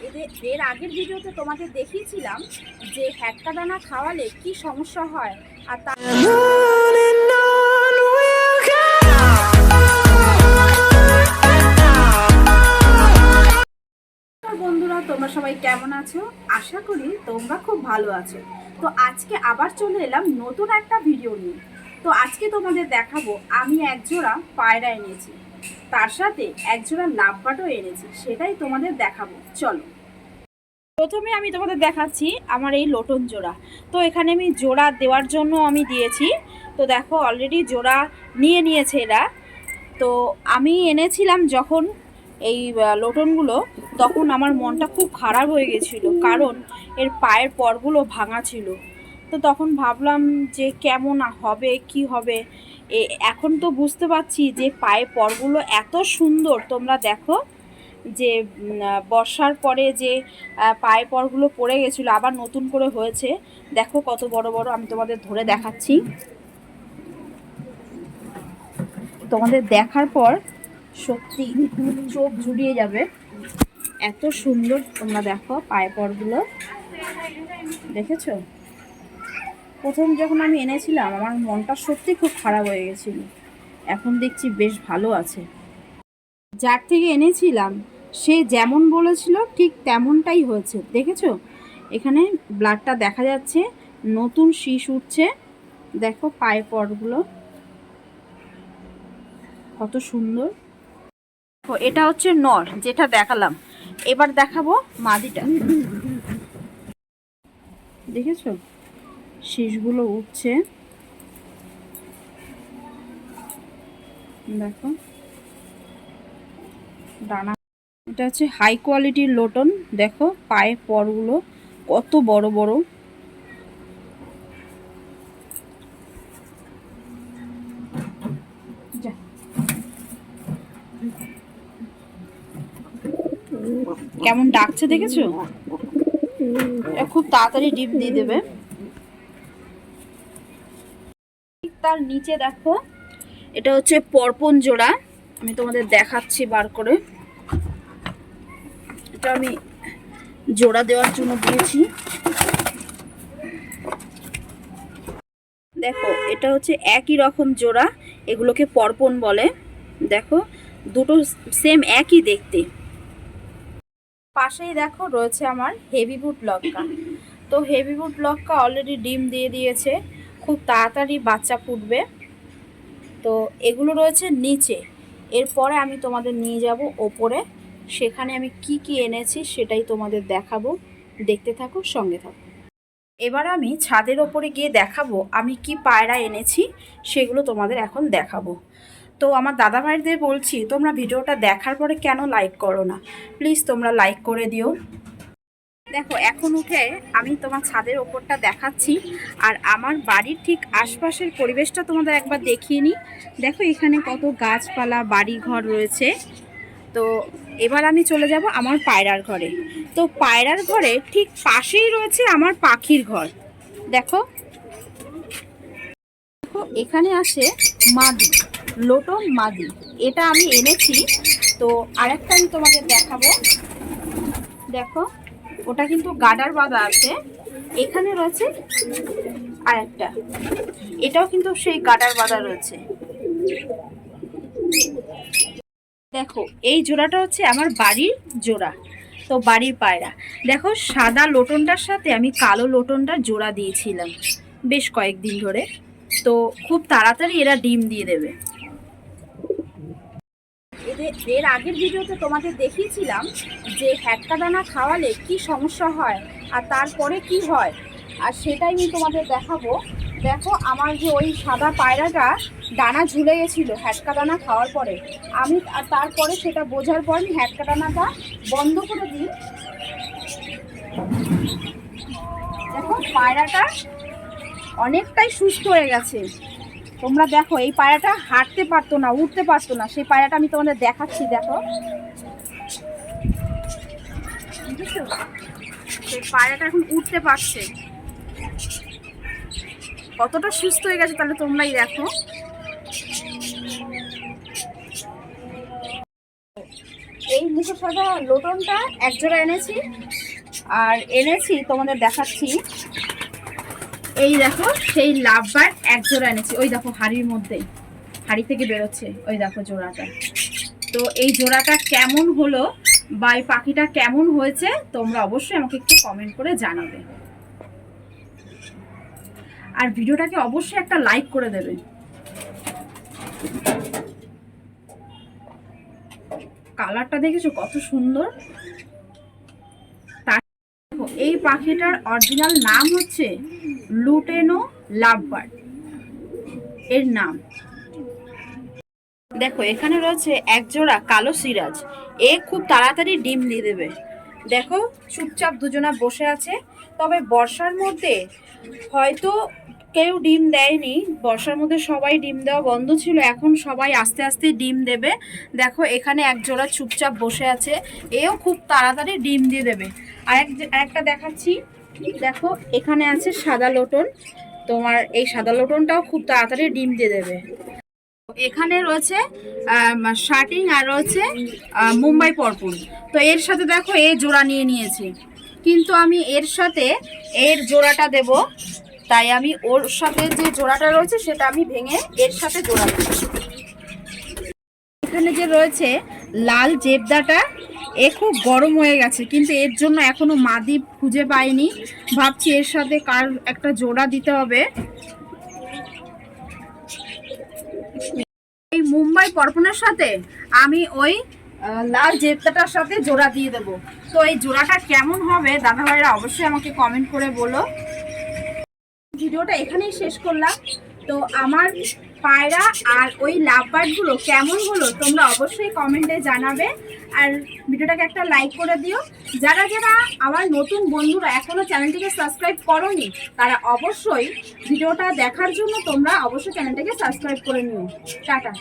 এর আগের ভিডিওতে তোমাদের দেখিয়েছিলাম যে হ্যাটকা দানা খাওয়ালে কি সমস্যা হয়। আর তার বন্ধুরা, তোমরা সবাই কেমন আছো? আশা করি তোমরা খুব ভালো আছো। তো আজকে আবার চলে এলাম নতুন একটা ভিডিও নিয়ে। তো আজকে তোমাদের দেখাবো আমি একজোড়া পায়রা এনেছি, তার সাথে একজোড়া লাভবার্ডও এনেছি, সেটাই তোমাদের দেখাবো। চলো, প্রথমে আমি তোমাদের দেখাচ্ছি আমার এই লোটন জোড়া। তো এখানে আমি জোড়া দেওয়ার জন্য আমি দিয়েছি। তো দেখো অলরেডি জোড়া নিয়েছে এরা। তো আমি এনেছিলাম যখন এই লোটনগুলো, তখন আমার মনটা খুব খারাপ হয়ে গেছিলো, কারণ এর পায়ের পরগুলো ভাঙা ছিল। তো তখন ভাবলাম যে কেমন হবে কি হবে। এখন তো বুঝতে পারছি যে পায়ের পরগুলো এত সুন্দর। তোমরা দেখো যে বর্ষার পরে যে পায়ে পরগুলো পড়ে গেছিলো, আবার নতুন করে হয়েছে। দেখো কত বড় বড়, আমি তোমাদের ধরে দেখাচ্ছি। তোমাদের দেখার পর সত্যি চোখ জুড়িয়ে যাবে, এত সুন্দর। তোমরা দেখো পায়ে পরগুলো, দেখেছো? প্রথম যখন আমি এনেছিলাম আমার মনটা সত্যি খুব খারাপ হয়ে গেছিলো, এখন দেখছি বেশ ভালো আছে। যার থেকে এনেছিলাম সে যেমন বলেছিল ঠিক তেমনটাই হয়েছে, দেখেছো? এখানে ব্লাডটা দেখা যাচ্ছে, নতুন শীষ উঠছে। দেখো পায়ে পরগুলো কত সুন্দর। এটা হচ্ছে নর, যেটা দেখালাম। এবার দেখাবো মাদিটা। দেখেছো শীষগুলো উঠছে, দেখো ডানা। এটা হচ্ছে হাই কোয়ালিটির লোটন। দেখো পায়ে পরগুলো কত বড় বড়। কেমন ডাকছে দেখেছো? খুব তাড়াতাড়ি ডিম দিয়ে দেবে। তার নিচে দেখো, এটা হচ্ছে পরপন জোড়া। আমি তোমাদের দেখাচ্ছি বার করে। এটা আমি জোড়া দেওয়ার জন্য দিয়েছি। দেখো এটা হচ্ছে একই রকম জোড়া, এগুলোকে পরপন বলে। দেখো দুটো সেম একই দেখতে। পাশেই দেখো রয়েছে আমার হেভি বুট লক্কা। তো হেভি বুট লক্কা অলরেডি ডিম দিয়ে দিয়েছে, খুব তাড়াতাড়ি বাচ্চা ফুটবে। তো এগুলো রয়েছে নিচে। এরপরে আমি তোমাদের নিয়ে যাব ওপরে, সেখানে আমি কি কি এনেছি সেটাই তোমাদের দেখাবো। দেখতে থাকো, সঙ্গে থাকো। এবার আমি ছাদের ওপরে গিয়ে দেখাবো আমি কি পায়রা এনেছি, সেগুলো তোমাদের এখন দেখাবো। তো আমার দাদা ভাইদের বলছি, তোমরা ভিডিওটা দেখার পরে কেন লাইক করো না? প্লিজ তোমরা লাইক করে দিও। দেখো এখন উঠে আমি তোমার ছাদের ওপরটা দেখাচ্ছি, আর আমার বাড়ির ঠিক আশপাশের পরিবেশটা তোমাদের একবার দেখিয়ে নিই। দেখো এখানে কত গাছপালা, বাড়ি ঘর রয়েছে। তো এবার আমি চলে যাব আমার পায়রার ঘরে। তো পায়রার ঘরে ঠিক পাশেই রয়েছে আমার পাখির ঘর। দেখো দেখো এখানে আছে মাদি, লোটন মাদি। এটা আমি এনেছি। তো আরেকটা আমি তোমাদের দেখাবো। দেখো ওটা কিন্তু গার্ডার বাঁধা আছে। এখানে রয়েছে আরেকটা, এটাও কিন্তু সেই গার্ডার বাঁধা রয়েছে। দেখো এই জোড়াটা হচ্ছে আমার বাড়ির জোড়া, তো বাড়ির পায়রা। দেখো সাদা লোটনটার সাথে আমি কালো লোটনটার জোড়া দিয়েছিলাম বেশ কয়েকদিন ধরে। তো খুব তাড়াতাড়ি এরা ডিম দিয়ে দেবে। এর আগের ভিডিওতে তোমাদের দেখিয়েছিলাম যে হ্যাটকা দানা খাওয়ালে কি সমস্যা হয় আর তারপরে কি হয়, আর সেটাই আমি তোমাদের দেখাবো। দেখো আমার যে ওই সাদা পায়রাটা দানা ঝুলে গেছিলো হ্যাটকা দানা খাওয়ার পরে, আমি তারপরে সেটা বোঝার পর আমি হ্যাটকা দানাটা বন্ধ করে দিই। দেখো পায়রাটা অনেকটাই সুস্থ হয়ে গেছে। তোমরা দেখো এই পায়রাটা হাঁটতে পারতো না, উঠতে পারতো না, সেই পায়রাটা আমি তোমাদের দেখাচ্ছি। দেখো সেই পায়রাটা এখন উঠতে পারছে, কতটা সুস্থ হয়ে গেছে তাহলে তোমরাই দেখো। এই মুখোশ সাদা লোটনটা এক জোড়া এনেছি, আর এনেছি তোমাদের দেখাচ্ছি, এই দেখো সেই লাভবার্ড এক জোড়া এনেছি। ওই দেখো হাড়ির মধ্যে, হাড়ি থেকে বেরোচ্ছে, ওই দেখো জোড়াটা। তো এই জোড়াটা কেমন হলো বা এই পাখিটা কেমন হয়েছে তোমরা অবশ্যই আমাকে একটু কমেন্ট করে জানাবে, আর ভিডিওটাকে অবশ্যই একটা লাইক করে দেবে। কালারটা দেখেছো কত সুন্দর। এই পাখিটার অরিজিনাল নাম হচ্ছে লুটেনো লাভবার্ড এর নাম। দেখো এখানে রয়েছে এক জোড়া কালো সিরাজ, এ খুব তাড়াতাড়ি ডিম দিয়ে দেবে। দেখো চুপচাপ দুজনা বসে আছে, তবে বর্ষার মধ্যে হয়তো কেউ ডিম দেয়নি, বর্ষার মধ্যে সবাই ডিম দেওয়া বন্ধ ছিল, এখন সবাই আস্তে আস্তে ডিম দেবে। দেখো এখানে এক জোড়া চুপচাপ বসে আছে, এও খুব তাড়াতাড়ি ডিম দিয়ে দেবে। একটা দেখাচ্ছি, দেখো এখানে আছে সাদা লোটন, তোমার এই সাদা লোটনটাও খুব তাড়াতাড়ি ডিম দিয়ে দেবে। এখানে রয়েছে শার্টিং আর রয়েছে মুম্বাই পরপুন। তো এর সাথে দেখো এই জোড়া নিয়ে নিয়েছি, কিন্তু আমি এর সাথে এর জোড়াটা দেব, তাই আমি ওর সাথে যে জোড়াটা রয়েছে সেটা আমি ভেঙে এর সাথে জোড়া দেব। এখানে যে রয়েছে লাল জেবদাটা, এ খুব গরম হয়ে গেছে, কিন্তু এর জন্য এখনো মাদি খুঁজে পাইনি, ভাবছি এর সাথে কার একটা জোড়া দিতে হবে। এই মুম্বাই পরপুনের সাথে আমি ওই লাল জেবদাটার সাথে জোড়া দিয়ে দেবো। তো এই জোড়াটা কেমন হবে দাদা ভাইরা অবশ্যই আমাকে কমেন্ট করে বলো। ভিডিওটা এখানেই শেষ করলাম। তো আমার পায়রা আর ওই লাভবার্ডগুলো কেমন হলো তোমরা অবশ্যই কমেন্টে জানাবে, আর ভিডিওটাকে একটা লাইক করে দিও। যারা যারা আমার নতুন বন্ধুরা এখনো চ্যানেলটিকে সাবস্ক্রাইব করোনি তারা অবশ্যই ভিডিওটা দেখার জন্য তোমরা অবশ্যই চ্যানেলটাকে সাবস্ক্রাইব করে নিও। টাটা।